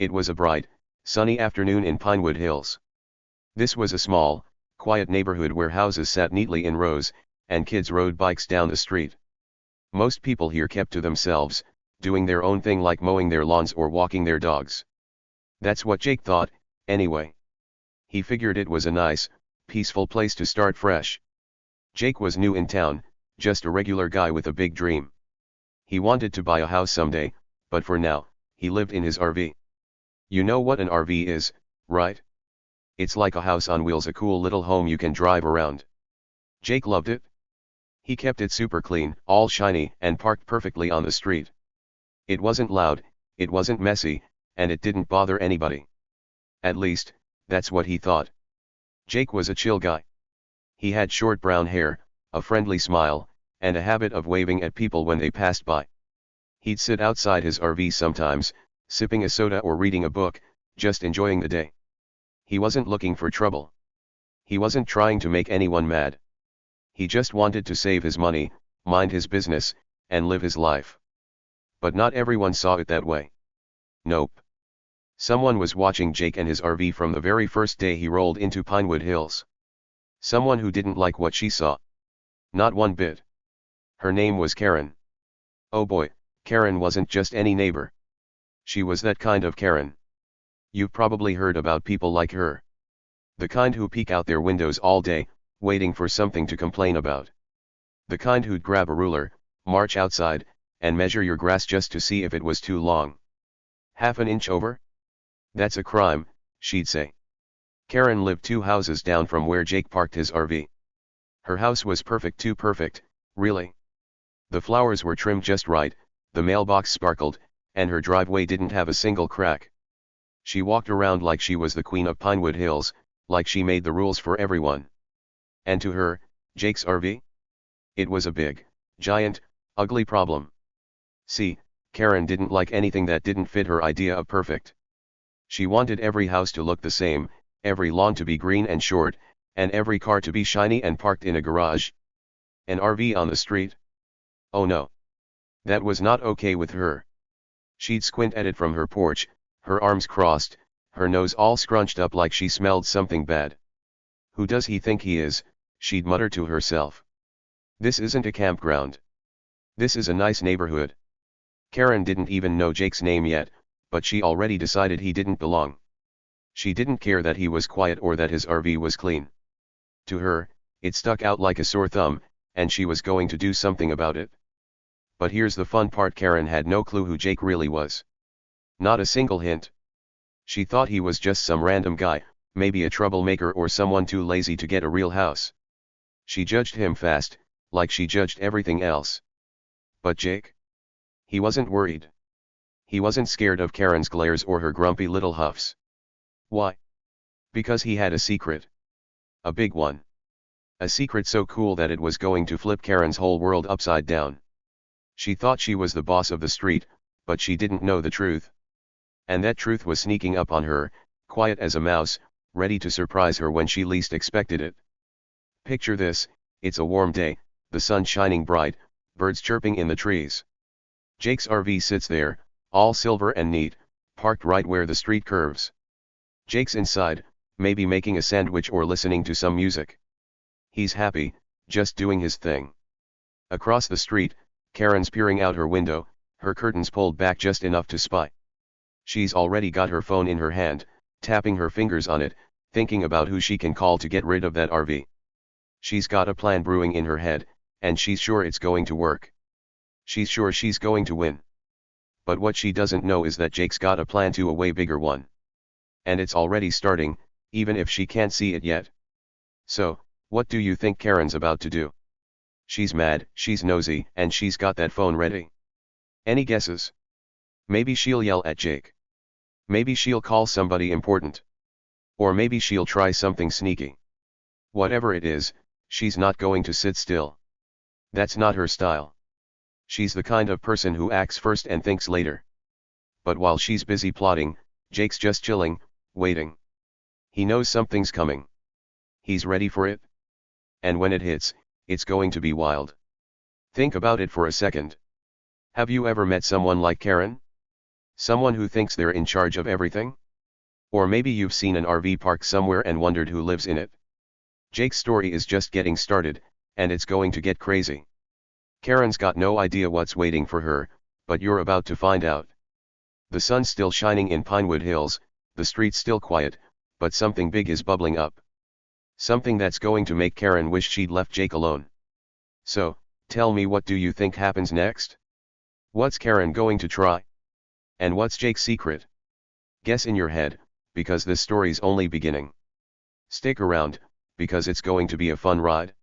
It was a bright, sunny afternoon in Pinewood Hills. This was a small, quiet neighborhood where houses sat neatly in rows, and kids rode bikes down the street. Most people here kept to themselves, doing their own thing like mowing their lawns or walking their dogs. That's what Jake thought, anyway. He figured it was a nice, peaceful place to start fresh. Jake was new in town, just a regular guy with a big dream. He wanted to buy a house someday, but for now, he lived in his RV. You know what an RV is, right? It's like a house on wheels, a cool little home you can drive around. Jake loved it. He kept it super clean, all shiny, and parked perfectly on the street. It wasn't loud, it wasn't messy, and it didn't bother anybody. At least, that's what he thought. Jake was a chill guy. He had short brown hair, a friendly smile, and a habit of waving at people when they passed by. He'd sit outside his RV sometimes, sipping a soda or reading a book, just enjoying the day. He wasn't looking for trouble. He wasn't trying to make anyone mad. He just wanted to save his money, mind his business, and live his life. But not everyone saw it that way. Nope. Someone was watching Jake and his RV from the very first day he rolled into Pinewood Hills. Someone who didn't like what she saw. Not one bit. Her name was Karen. Oh boy, Karen wasn't just any neighbor. She was that kind of Karen. You've probably heard about people like her. The kind who peek out their windows all day, waiting for something to complain about. The kind who'd grab a ruler, march outside, and measure your grass just to see if it was too long. Half an inch over? That's a crime, she'd say. Karen lived 2 houses down from where Jake parked his RV. Her house was perfect, too perfect, really. The flowers were trimmed just right, the mailbox sparkled, and her driveway didn't have a single crack. She walked around like she was the queen of Pinewood Hills, like she made the rules for everyone. And to her, Jake's RV? It was a big, giant, ugly problem. See, Karen didn't like anything that didn't fit her idea of perfect. She wanted every house to look the same, every lawn to be green and short, and every car to be shiny and parked in a garage. An RV on the street? Oh no. That was not okay with her. She'd squint at it from her porch, her arms crossed, her nose all scrunched up like she smelled something bad. Who does he think he is, she'd mutter to herself. This isn't a campground. This is a nice neighborhood. Karen didn't even know Jake's name yet, but she already decided he didn't belong. She didn't care that he was quiet or that his RV was clean. To her, it stuck out like a sore thumb, and she was going to do something about it. But here's the fun part: Karen had no clue who Jake really was. Not a single hint. She thought he was just some random guy, maybe a troublemaker or someone too lazy to get a real house. She judged him fast, like she judged everything else. But Jake? He wasn't worried. He wasn't scared of Karen's glares or her grumpy little huffs. Why? Because he had a secret. A big one. A secret so cool that it was going to flip Karen's whole world upside down. She thought she was the boss of the street, but she didn't know the truth. And that truth was sneaking up on her, quiet as a mouse, ready to surprise her when she least expected it. Picture this: it's a warm day, the sun shining bright, birds chirping in the trees. Jake's RV sits there, all silver and neat, parked right where the street curves. Jake's inside, maybe making a sandwich or listening to some music. He's happy, just doing his thing. Across the street, Karen's peering out her window, her curtains pulled back just enough to spy. She's already got her phone in her hand, tapping her fingers on it, thinking about who she can call to get rid of that RV. She's got a plan brewing in her head, and she's sure it's going to work. She's sure she's going to win. But what she doesn't know is that Jake's got a plan to a way bigger one. And it's already starting, even if she can't see it yet. So, what do you think Karen's about to do? She's mad, she's nosy, and she's got that phone ready. Any guesses? Maybe she'll yell at Jake. Maybe she'll call somebody important. Or maybe she'll try something sneaky. Whatever it is, she's not going to sit still. That's not her style. She's the kind of person who acts first and thinks later. But while she's busy plotting, Jake's just chilling, waiting. He knows something's coming. He's ready for it. And when it hits, it's going to be wild. Think about it for a second. Have you ever met someone like Karen? Someone who thinks they're in charge of everything? Or maybe you've seen an RV park somewhere and wondered who lives in it. Jake's story is just getting started, and it's going to get crazy. Karen's got no idea what's waiting for her, but you're about to find out. The sun's still shining in Pinewood Hills, the street's still quiet, but something big is bubbling up. Something that's going to make Karen wish she'd left Jake alone. So, tell me, what do you think happens next? What's Karen going to try? And what's Jake's secret? Guess in your head, because this story's only beginning. Stick around, because it's going to be a fun ride.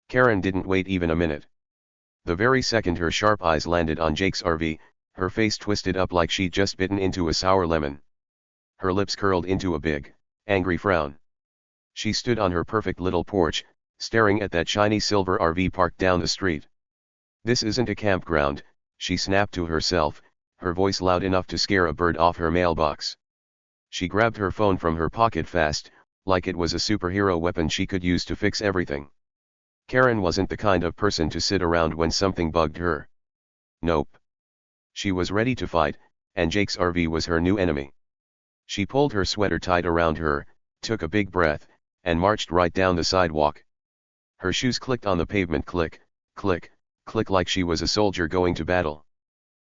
Karen didn't wait even a minute. The very second her sharp eyes landed on Jake's RV, her face twisted up like she'd just bitten into a sour lemon. Her lips curled into a big, angry frown. She stood on her perfect little porch, staring at that shiny silver RV parked down the street. This isn't a campground, she snapped to herself, her voice loud enough to scare a bird off her mailbox. She grabbed her phone from her pocket fast, like it was a superhero weapon she could use to fix everything. Karen wasn't the kind of person to sit around when something bugged her. Nope. She was ready to fight, and Jake's RV was her new enemy. She pulled her sweater tight around her, took a big breath, and marched right down the sidewalk. Her shoes clicked on the pavement, click, click, click, like she was a soldier going to battle.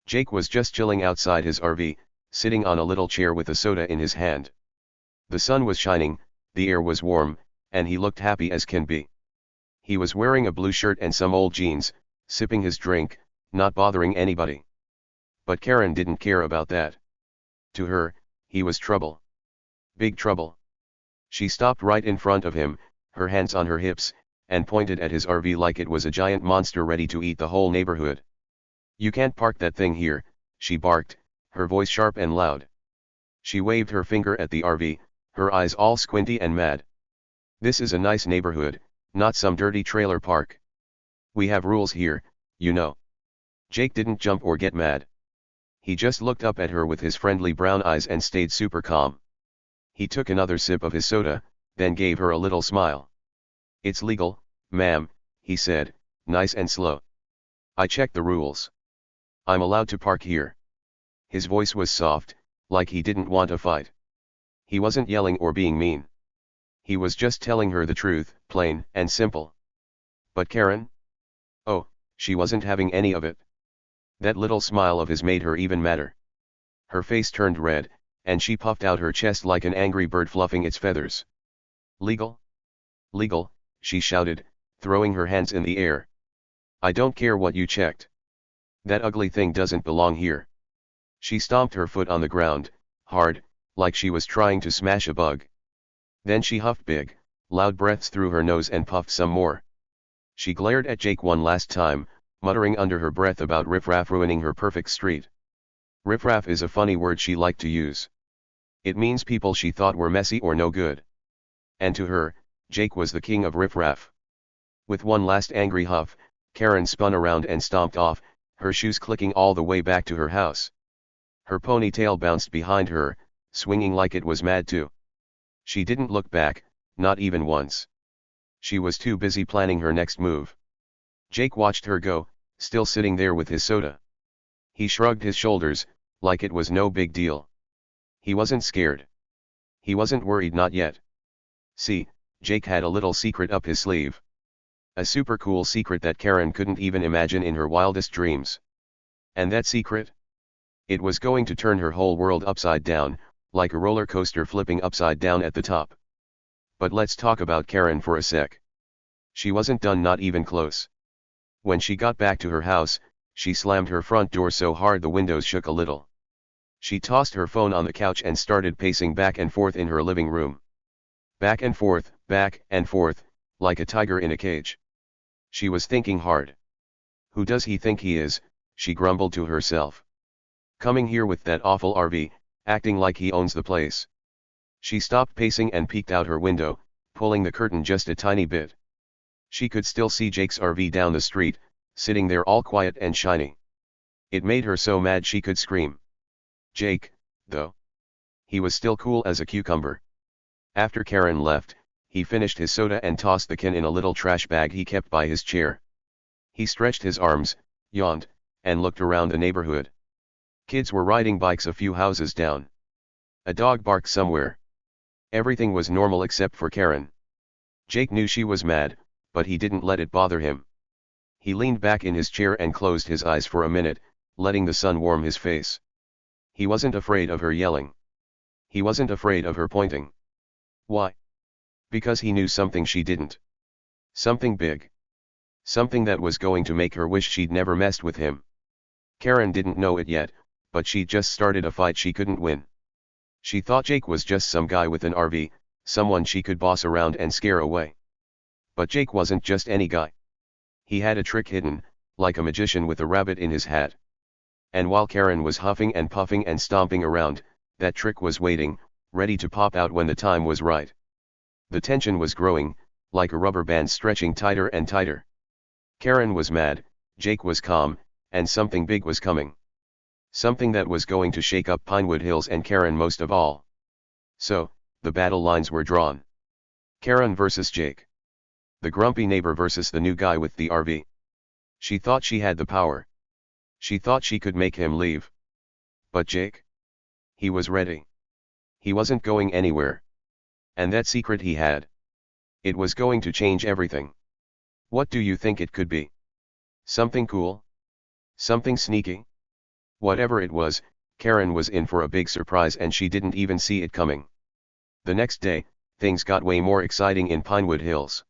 Jake was just chilling outside his RV, sitting on a little chair with a soda in his hand. The sun was shining, the air was warm, and he looked happy as can be. He was wearing a blue shirt and some old jeans, sipping his drink, not bothering anybody. But Karen didn't care about that. To her, he was trouble. Big trouble. She stopped right in front of him, her hands on her hips, and pointed at his RV like it was a giant monster ready to eat the whole neighborhood. "You can't park that thing here," she barked, her voice sharp and loud. She waved her finger at the RV, her eyes all squinty and mad. "This is a nice neighborhood, not some dirty trailer park. We have rules here, you know." Jake didn't jump or get mad. He just looked up at her with his friendly brown eyes and stayed super calm. He took another sip of his soda, then gave her a little smile. "It's legal, ma'am," he said, nice and slow. "I checked the rules. I'm allowed to park here." His voice was soft, like he didn't want a fight. He wasn't yelling or being mean. He was just telling her the truth, plain and simple. But Karen? Oh, she wasn't having any of it. That little smile of his made her even madder. Her face turned red, and she puffed out her chest like an angry bird fluffing its feathers. "Legal? Legal," she shouted, throwing her hands in the air. "I don't care what you checked. That ugly thing doesn't belong here." She stomped her foot on the ground, hard, like she was trying to smash a bug. Then she huffed big, loud breaths through her nose and puffed some more. She glared at Jake one last time, muttering under her breath about riffraff ruining her perfect street. Riffraff is a funny word she liked to use. It means people she thought were messy or no good. And to her, Jake was the king of riffraff. With one last angry huff, Karen spun around and stomped off, her shoes clicking all the way back to her house. Her ponytail bounced behind her, swinging like it was mad too. She didn't look back, not even once. She was too busy planning her next move. Jake watched her go, still sitting there with his soda. He shrugged his shoulders, like it was no big deal. He wasn't scared. He wasn't worried, not yet. See, Jake had a little secret up his sleeve. A super cool secret that Karen couldn't even imagine in her wildest dreams. And that secret? It was going to turn her whole world upside down, like a roller coaster flipping upside down at the top. But let's talk about Karen for a sec. She wasn't done, not even close. When she got back to her house, she slammed her front door so hard the windows shook a little. She tossed her phone on the couch and started pacing back and forth in her living room. Back and forth, like a tiger in a cage. She was thinking hard. Who does he think he is, she grumbled to herself. Coming here with that awful RV, acting like he owns the place. She stopped pacing and peeked out her window, pulling the curtain just a tiny bit. She could still see Jake's RV down the street, sitting there all quiet and shiny. It made her so mad she could scream. Jake, though. He was still cool as a cucumber. After Karen left, he finished his soda and tossed the can in a little trash bag he kept by his chair. He stretched his arms, yawned, and looked around the neighborhood. Kids were riding bikes a few houses down. A dog barked somewhere. Everything was normal except for Karen. Jake knew she was mad, but he didn't let it bother him. He leaned back in his chair and closed his eyes for a minute, letting the sun warm his face. He wasn't afraid of her yelling. He wasn't afraid of her pointing. Why? Because he knew something she didn't. Something big. Something that was going to make her wish she'd never messed with him. Karen didn't know it yet, but she'd just started a fight she couldn't win. She thought Jake was just some guy with an RV, someone she could boss around and scare away. But Jake wasn't just any guy. He had a trick hidden, like a magician with a rabbit in his hat. And while Karen was huffing and puffing and stomping around, that trick was waiting, ready to pop out when the time was right. The tension was growing, like a rubber band stretching tighter and tighter. Karen was mad, Jake was calm, and something big was coming. Something that was going to shake up Pinewood Hills and Karen most of all. So, the battle lines were drawn. Karen versus Jake. The grumpy neighbor versus the new guy with the RV. She thought she had the power. She thought she could make him leave. But Jake? He was ready. He wasn't going anywhere. And that secret he had. It was going to change everything. What do you think it could be? Something cool? Something sneaky? Whatever it was, Karen was in for a big surprise and she didn't even see it coming. The next day, things got way more exciting in Pinewood Hills.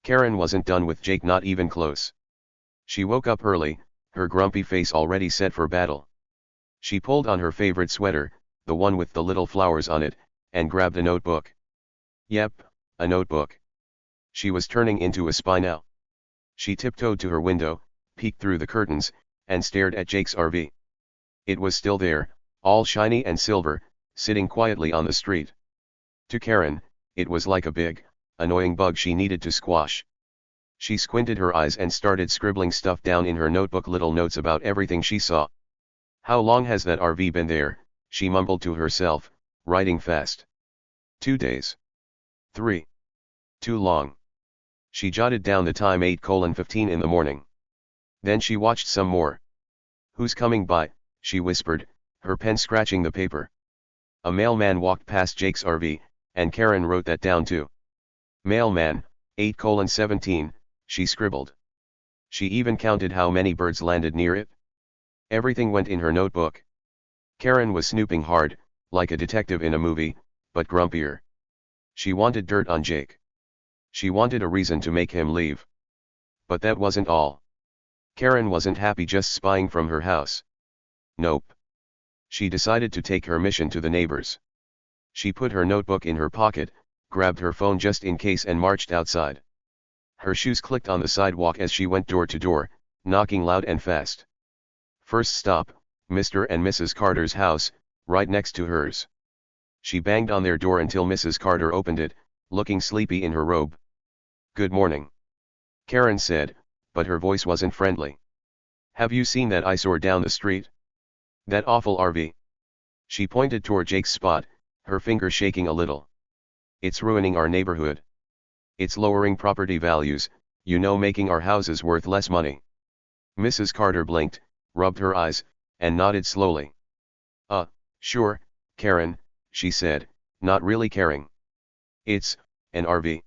Karen wasn't done with Jake, not even close. She woke up early, her grumpy face already set for battle. She pulled on her favorite sweater, the one with the little flowers on it, and grabbed a notebook. Yep, a notebook. She was turning into a spy now. She tiptoed to her window, peeked through the curtains, and stared at Jake's RV. It was still there, all shiny and silver, sitting quietly on the street. To Karen, it was like a big, annoying bug she needed to squash. She squinted her eyes and started scribbling stuff down in her notebook, little notes about everything she saw. How long has that RV been there? She mumbled to herself, writing fast. 2 days. 3. Too long. She jotted down the time, 8:15 in the morning. Then she watched some more. Who's coming by? She whispered, her pen scratching the paper. A mailman walked past Jake's RV, and Karen wrote that down too. Mailman, 8:17, she scribbled. She even counted how many birds landed near it. Everything went in her notebook. Karen was snooping hard, like a detective in a movie, but grumpier. She wanted dirt on Jake. She wanted a reason to make him leave. But that wasn't all. Karen wasn't happy just spying from her house. Nope. She decided to take her mission to the neighbors. She put her notebook in her pocket, grabbed her phone just in case, and marched outside. Her shoes clicked on the sidewalk as she went door to door, knocking loud and fast. First stop, Mr. and Mrs. Carter's house, right next to hers. She banged on their door until Mrs. Carter opened it, looking sleepy in her robe. Good morning, Karen said, but her voice wasn't friendly. Have you seen that eyesore down the street? That awful RV. She pointed toward Jake's spot, her finger shaking a little. It's ruining our neighborhood. It's lowering property values, you know, making our houses worth less money. Mrs. Carter blinked, rubbed her eyes, and nodded slowly. Sure, Karen, she said, not really caring. It's an RV.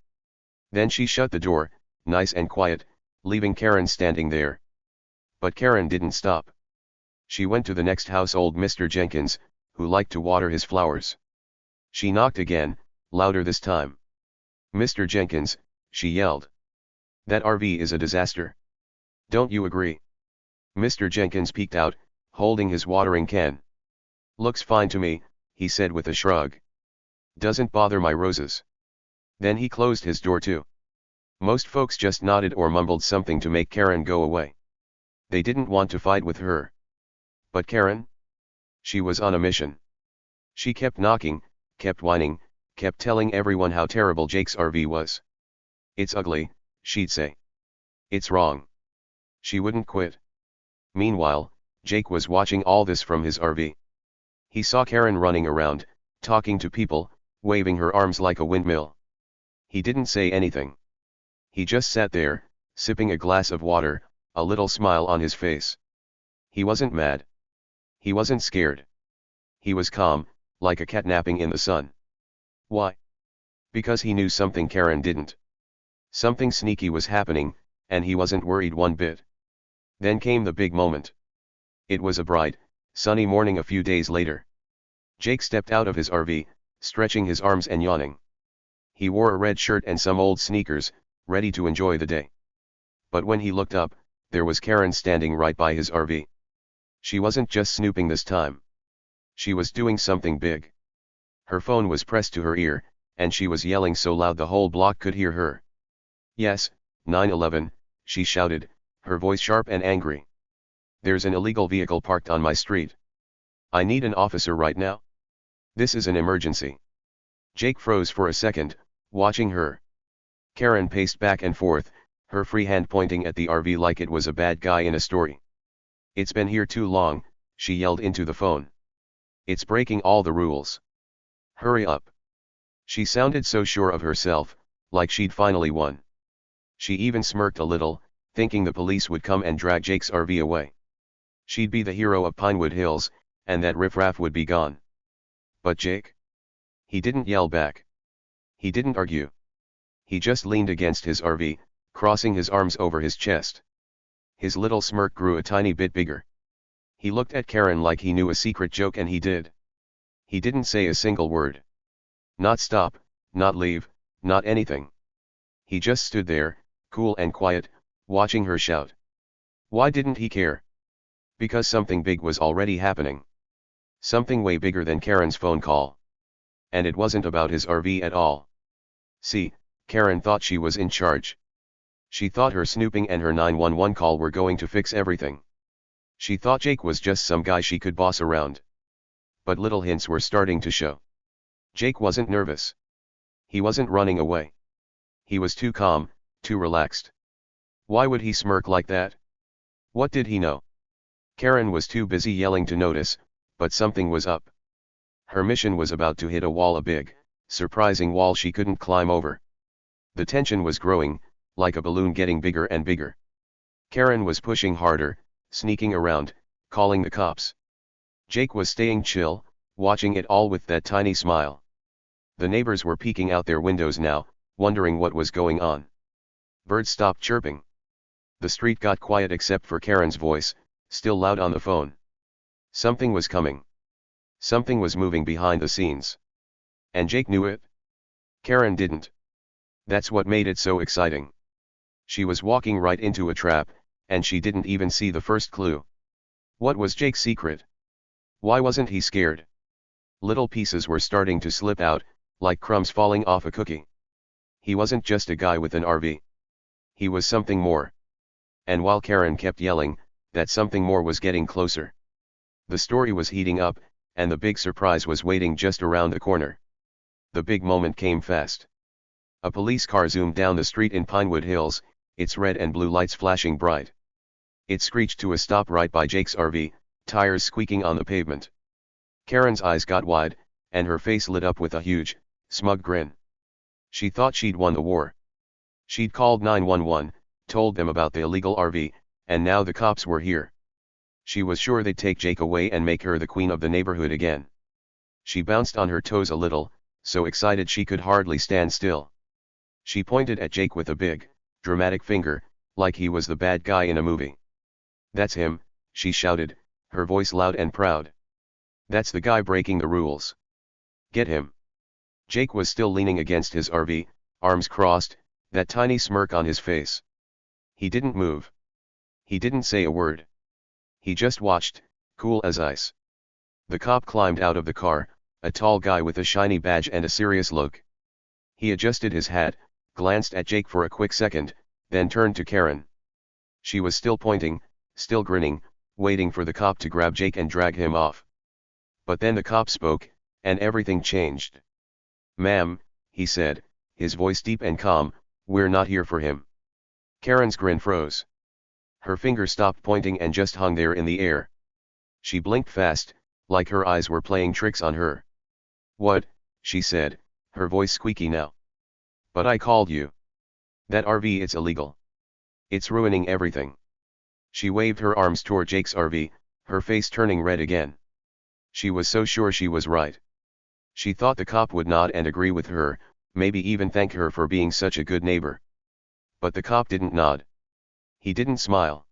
Then she shut the door, nice and quiet, leaving Karen standing there. But Karen didn't stop. She went to the next house, old Mr. Jenkins, who liked to water his flowers. She knocked again, louder this time. Mr. Jenkins, she yelled. That RV is a disaster. Don't you agree? Mr. Jenkins peeked out, holding his watering can. Looks fine to me, he said with a shrug. Doesn't bother my roses. Then he closed his door too. Most folks just nodded or mumbled something to make Karen go away. They didn't want to fight with her. But Karen? She was on a mission. She kept knocking, kept whining, kept telling everyone how terrible Jake's RV was. It's ugly, she'd say. It's wrong. She wouldn't quit. Meanwhile, Jake was watching all this from his RV. He saw Karen running around, talking to people, waving her arms like a windmill. He didn't say anything. He just sat there, sipping a glass of water, a little smile on his face. He wasn't mad. He wasn't scared. He was calm, like a cat napping in the sun. Why? Because he knew something Karen didn't. Something sneaky was happening, and he wasn't worried one bit. Then came the big moment. It was a bright, sunny morning a few days later. Jake stepped out of his RV, stretching his arms and yawning. He wore a red shirt and some old sneakers, ready to enjoy the day. But when he looked up, there was Karen standing right by his RV. She wasn't just snooping this time. She was doing something big. Her phone was pressed to her ear, and she was yelling so loud the whole block could hear her. "Yes, 911, she shouted, her voice sharp and angry. "There's an illegal vehicle parked on my street. I need an officer right now. This is an emergency." Jake froze for a second, watching her. Karen paced back and forth, her free hand pointing at the RV like it was a bad guy in a story. "It's been here too long," she yelled into the phone. "It's breaking all the rules. Hurry up." She sounded so sure of herself, like she'd finally won. She even smirked a little, thinking the police would come and drag Jake's RV away. She'd be the hero of Pinewood Hills, and that riffraff would be gone. But Jake? He didn't yell back. He didn't argue. He just leaned against his RV, crossing his arms over his chest. His little smirk grew a tiny bit bigger. He looked at Karen like he knew a secret joke, and he did. He didn't say a single word. Not stop, not leave, not anything. He just stood there, cool and quiet, watching her shout. Why didn't he care? Because something big was already happening. Something way bigger than Karen's phone call. And it wasn't about his RV at all. See, Karen thought she was in charge. She thought her snooping and her 911 call were going to fix everything. She thought Jake was just some guy she could boss around. But little hints were starting to show. Jake wasn't nervous. He wasn't running away. He was too calm, too relaxed. Why would he smirk like that? What did he know? Karen was too busy yelling to notice, but something was up. Her mission was about to hit a wall, a big, surprising wall she couldn't climb over. The tension was growing, like a balloon getting bigger and bigger. Karen was pushing harder, sneaking around, calling the cops. Jake was staying chill, watching it all with that tiny smile. The neighbors were peeking out their windows now, wondering what was going on. Birds stopped chirping. The street got quiet except for Karen's voice, still loud on the phone. Something was coming. Something was moving behind the scenes. And Jake knew it. Karen didn't. That's what made it so exciting. She was walking right into a trap, and she didn't even see the first clue. What was Jake's secret? Why wasn't he scared? Little pieces were starting to slip out, like crumbs falling off a cookie. He wasn't just a guy with an RV. He was something more. And while Karen kept yelling, that something more was getting closer. The story was heating up, and the big surprise was waiting just around the corner. The big moment came fast. A police car zoomed down the street in Pinewood Hills, its red and blue lights flashing bright. It screeched to a stop right by Jake's RV, tires squeaking on the pavement. Karen's eyes got wide, and her face lit up with a huge, smug grin. She thought she'd won the war. She'd called 911, told them about the illegal RV, and now the cops were here. She was sure they'd take Jake away and make her the queen of the neighborhood again. She bounced on her toes a little, so excited she could hardly stand still. She pointed at Jake with a big, dramatic finger, like he was the bad guy in a movie. "That's him," she shouted, her voice loud and proud. "That's the guy breaking the rules. Get him." Jake was still leaning against his RV, arms crossed, that tiny smirk on his face. He didn't move. He didn't say a word. He just watched, cool as ice. The cop climbed out of the car, a tall guy with a shiny badge and a serious look. He adjusted his hat, glanced at Jake for a quick second, then turned to Karen. She was still pointing, still grinning, waiting for the cop to grab Jake and drag him off. But then the cop spoke, and everything changed. "Ma'am," he said, his voice deep and calm, "we're not here for him." Karen's grin froze. Her finger stopped pointing and just hung there in the air. She blinked fast, like her eyes were playing tricks on her. "What?" she said, her voice squeaky now. "But I called you. That RV, it's illegal. It's ruining everything." She waved her arms toward Jake's RV, her face turning red again. She was so sure she was right. She thought the cop would nod and agree with her, maybe even thank her for being such a good neighbor. But the cop didn't nod. He didn't smile.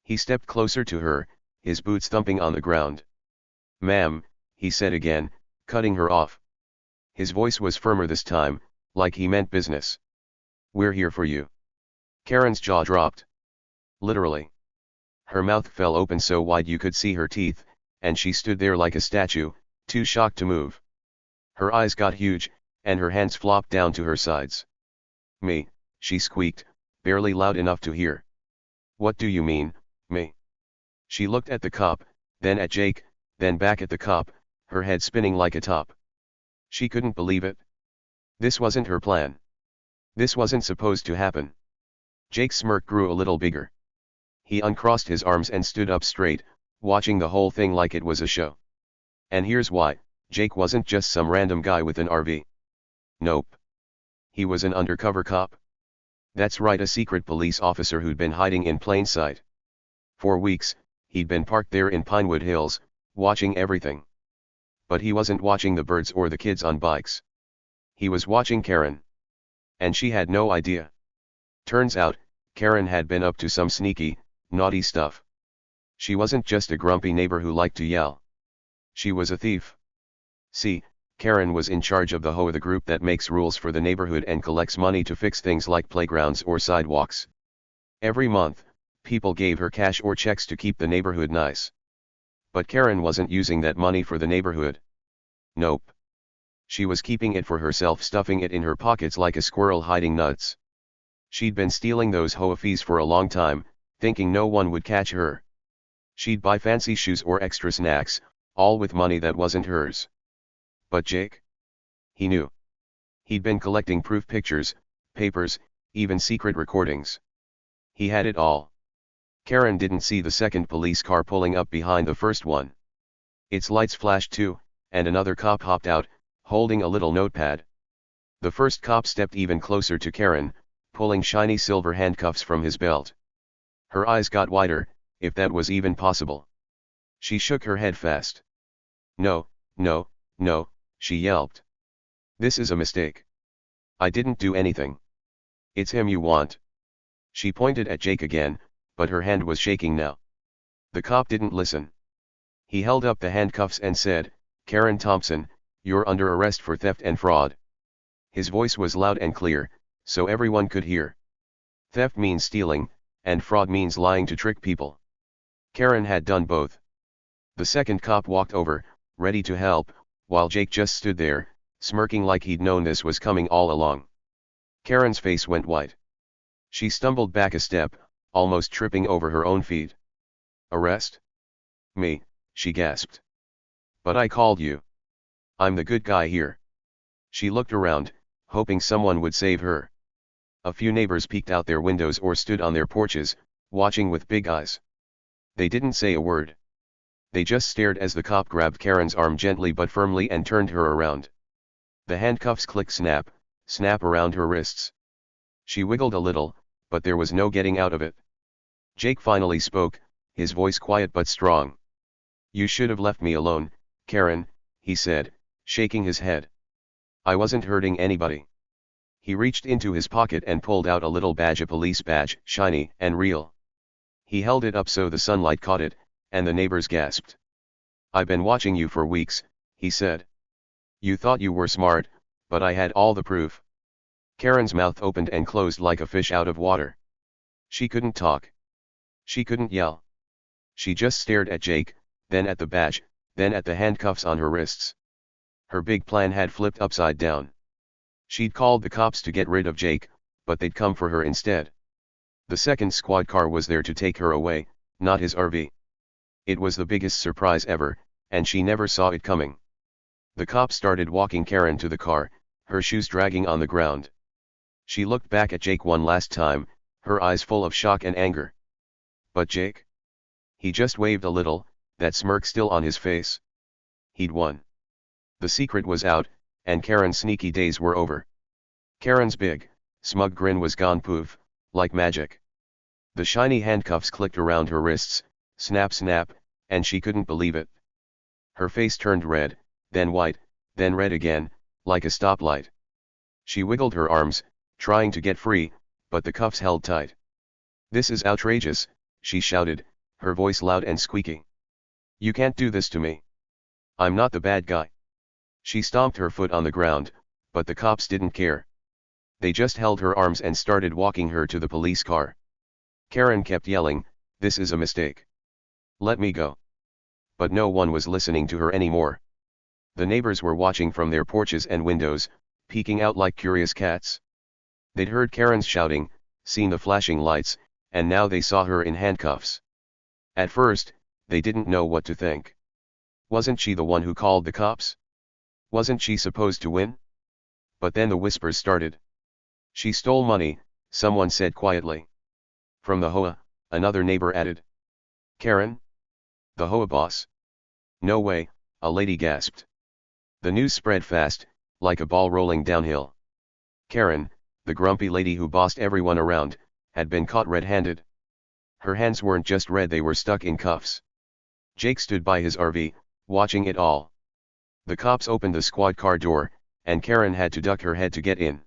He stepped closer to her, his boots thumping on the ground. "Ma'am," he said again, cutting her off. His voice was firmer this time, like he meant business. "We're here for you." Karen's jaw dropped. Literally. Her mouth fell open so wide you could see her teeth, and she stood there like a statue, too shocked to move. Her eyes got huge, and her hands flopped down to her sides. "Me," she squeaked, barely loud enough to hear. "What do you mean, me?" She looked at the cop, then at Jake, then back at the cop, her head spinning like a top. She couldn't believe it. This wasn't her plan. This wasn't supposed to happen. Jake's smirk grew a little bigger. He uncrossed his arms and stood up straight, watching the whole thing like it was a show. And here's why: Jake wasn't just some random guy with an RV. Nope. He was an undercover cop. That's right, a secret police officer who'd been hiding in plain sight. For weeks, he'd been parked there in Pinewood Hills, watching everything. But he wasn't watching the birds or the kids on bikes. He was watching Karen. And she had no idea. Turns out, Karen had been up to some sneaky, naughty stuff. She wasn't just a grumpy neighbor who liked to yell. She was a thief. See, Karen was in charge of the HOA, the group that makes rules for the neighborhood and collects money to fix things like playgrounds or sidewalks. Every month, people gave her cash or checks to keep the neighborhood nice. But Karen wasn't using that money for the neighborhood. Nope. She was keeping it for herself, stuffing it in her pockets like a squirrel hiding nuts. She'd been stealing those HOA fees for a long time, thinking no one would catch her. She'd buy fancy shoes or extra snacks, all with money that wasn't hers. But Jake? He knew. He'd been collecting proof pictures, papers, even secret recordings. He had it all. Karen didn't see the second police car pulling up behind the first one. Its lights flashed too, and another cop hopped out, holding a little notepad. The first cop stepped even closer to Karen, pulling shiny silver handcuffs from his belt. Her eyes got wider, if that was even possible. She shook her head fast. "No, no, no," she yelped. "This is a mistake. I didn't do anything. It's him you want." She pointed at Jake again, but her hand was shaking now. The cop didn't listen. He held up the handcuffs and said, "Karen Thompson, you're under arrest for theft and fraud." His voice was loud and clear, so everyone could hear. Theft means stealing, and fraud means lying to trick people. Karen had done both. The second cop walked over, ready to help, while Jake just stood there, smirking like he'd known this was coming all along. Karen's face went white. She stumbled back a step, almost tripping over her own feet. "Arrest? Me," she gasped. "But I called you. I'm the good guy here." She looked around, hoping someone would save her. A few neighbors peeked out their windows or stood on their porches, watching with big eyes. They didn't say a word. They just stared as the cop grabbed Karen's arm gently but firmly and turned her around. The handcuffs click snap, snap around her wrists. She wiggled a little, but there was no getting out of it. Jake finally spoke, his voice quiet but strong. "You should have left me alone, Karen," he said, shaking his head. "I wasn't hurting anybody." He reached into his pocket and pulled out a little badge, a police badge, shiny and real. He held it up so the sunlight caught it, and the neighbors gasped. "I've been watching you for weeks," he said. "You thought you were smart, but I had all the proof." Karen's mouth opened and closed like a fish out of water. She couldn't talk. She couldn't yell. She just stared at Jake, then at the badge, then at the handcuffs on her wrists. Her big plan had flipped upside down. She'd called the cops to get rid of Jake, but they'd come for her instead. The second squad car was there to take her away, not his RV. It was the biggest surprise ever, and she never saw it coming. The cop started walking Karen to the car, her shoes dragging on the ground. She looked back at Jake one last time, her eyes full of shock and anger. But Jake? He just waved a little, that smirk still on his face. He'd won. The secret was out, and Karen's sneaky days were over. Karen's big, smug grin was gone poof, like magic. The shiny handcuffs clicked around her wrists, snap snap, and she couldn't believe it. Her face turned red, then white, then red again, like a stoplight. She wiggled her arms, trying to get free, but the cuffs held tight. "This is outrageous," she shouted, her voice loud and squeaky. "You can't do this to me. I'm not the bad guy." She stomped her foot on the ground, but the cops didn't care. They just held her arms and started walking her to the police car. Karen kept yelling, "This is a mistake. Let me go." But no one was listening to her anymore. The neighbors were watching from their porches and windows, peeking out like curious cats. They'd heard Karen's shouting, seen the flashing lights, and now they saw her in handcuffs. At first, they didn't know what to think. Wasn't she the one who called the cops? Wasn't she supposed to win? But then the whispers started. "She stole money," someone said quietly. "From the HOA," another neighbor added. "Karen? The HOA boss?" "No way," a lady gasped. The news spread fast, like a ball rolling downhill. Karen, the grumpy lady who bossed everyone around, had been caught red-handed. Her hands weren't just red, they were stuck in cuffs. Jake stood by his RV, watching it all. The cops opened the squad car door, and Karen had to duck her head to get in.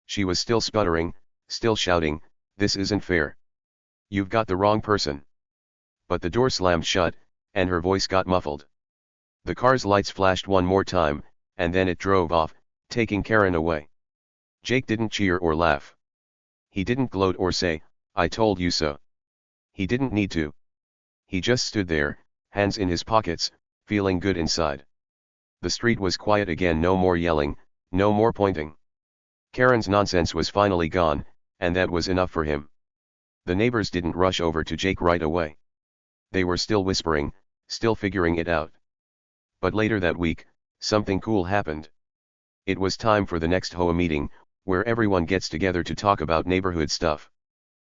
She was still sputtering, still shouting, "This isn't fair. You've got the wrong person." But the door slammed shut, and her voice got muffled. The car's lights flashed one more time, and then it drove off, taking Karen away. Jake didn't cheer or laugh. He didn't gloat or say, "I told you so." He didn't need to. He just stood there, hands in his pockets, feeling good inside. The street was quiet again, no more yelling, no more pointing. Karen's nonsense was finally gone, and that was enough for him. The neighbors didn't rush over to Jake right away. They were still whispering, still figuring it out. But later that week, something cool happened. It was time for the next HOA meeting, where everyone gets together to talk about neighborhood stuff.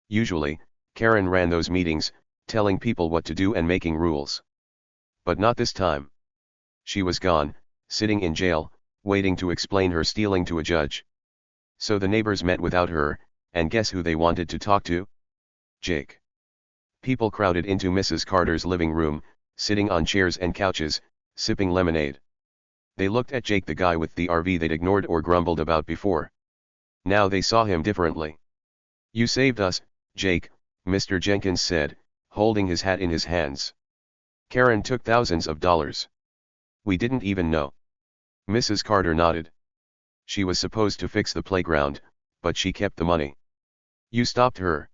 Usually, Karen ran those meetings, telling people what to do and making rules. But not this time. She was gone, sitting in jail, waiting to explain her stealing to a judge. So the neighbors met without her, and guess who they wanted to talk to? Jake. People crowded into Mrs. Carter's living room, sitting on chairs and couches, sipping lemonade. They looked at Jake, the guy with the RV they'd ignored or grumbled about before. Now they saw him differently. "You saved us, Jake," Mr. Jenkins said, holding his hat in his hands. "Karen took thousands of dollars. We didn't even know." Mrs. Carter nodded. "She was supposed to fix the playground, but she kept the money. You stopped her."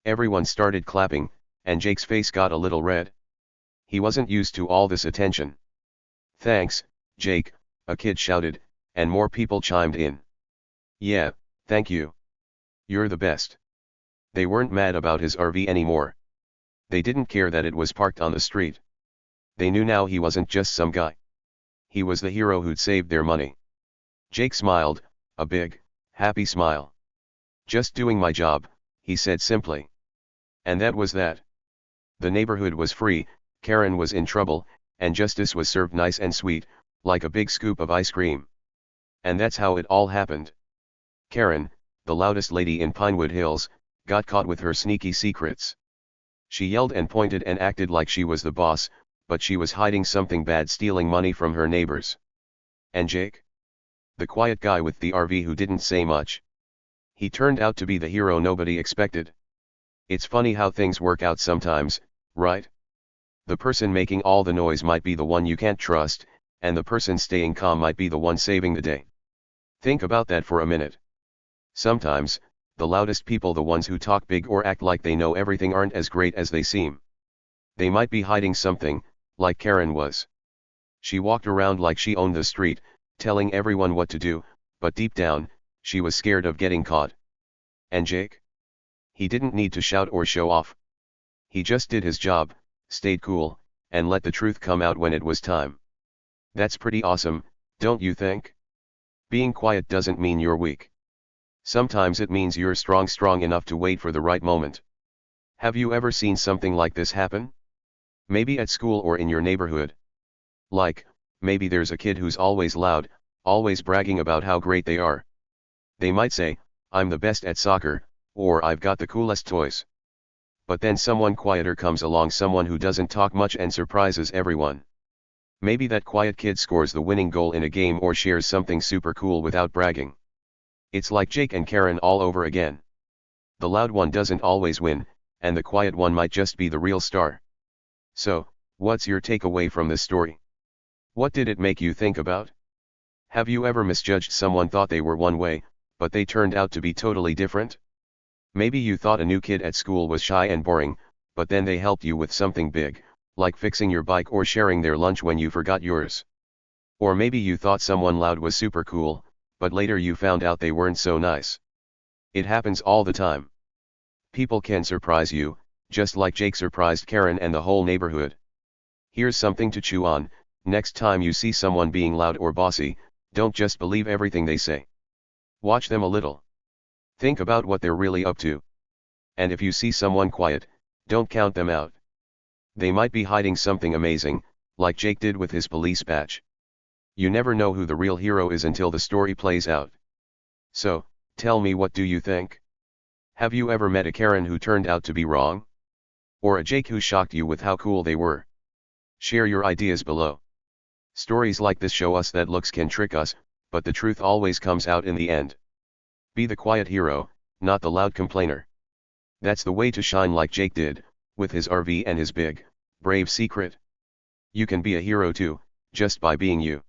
Everyone started clapping, and Jake's face got a little red. He wasn't used to all this attention. "Thanks, Jake," a kid shouted, and more people chimed in. "Yeah, thank you. You're the best." They weren't mad about his RV anymore. They didn't care that it was parked on the street. They knew now he wasn't just some guy. He was the hero who'd saved their money. Jake smiled, a big, happy smile. "Just doing my job," he said simply. And that was that. The neighborhood was free, Karen was in trouble, and justice was served nice and sweet, like a big scoop of ice cream. And that's how it all happened. Karen, the loudest lady in Pinewood Hills, got caught with her sneaky secrets. She yelled and pointed and acted like she was the boss, but she was hiding something bad, stealing money from her neighbors. And Jake? The quiet guy with the RV who didn't say much. He turned out to be the hero nobody expected. It's funny how things work out sometimes, right? The person making all the noise might be the one you can't trust, and the person staying calm might be the one saving the day. Think about that for a minute. Sometimes, the loudest people, the ones who talk big or act like they know everything, aren't as great as they seem. They might be hiding something, like Karen was. She walked around like she owned the street, telling everyone what to do, but deep down, she was scared of getting caught. And Jake? He didn't need to shout or show off. He just did his job, stayed cool, and let the truth come out when it was time. That's pretty awesome, don't you think? Being quiet doesn't mean you're weak. Sometimes it means you're strong enough to wait for the right moment. Have you ever seen something like this happen? Maybe at school or in your neighborhood. Like, maybe there's a kid who's always loud, always bragging about how great they are. They might say, "I'm the best at soccer," or "I've got the coolest toys." But then someone quieter comes along, someone who doesn't talk much and surprises everyone. Maybe that quiet kid scores the winning goal in a game or shares something super cool without bragging. It's like Jake and Karen all over again. The loud one doesn't always win, and the quiet one might just be the real star. So, what's your takeaway from this story? What did it make you think about? Have you ever misjudged someone, thought they were one way, but they turned out to be totally different? Maybe you thought a new kid at school was shy and boring, but then they helped you with something big, like fixing your bike or sharing their lunch when you forgot yours. Or maybe you thought someone loud was super cool, but later you found out they weren't so nice. It happens all the time. People can surprise you, just like Jake surprised Karen and the whole neighborhood. Here's something to chew on: next time you see someone being loud or bossy, don't just believe everything they say. Watch them a little. Think about what they're really up to. And if you see someone quiet, don't count them out. They might be hiding something amazing, like Jake did with his police badge. You never know who the real hero is until the story plays out. So, tell me, what do you think? Have you ever met a Karen who turned out to be wrong? Or a Jake who shocked you with how cool they were? Share your ideas below. Stories like this show us that looks can trick us, but the truth always comes out in the end. Be the quiet hero, not the loud complainer. That's the way to shine like Jake did, with his RV and his big, brave secret. You can be a hero too, just by being you.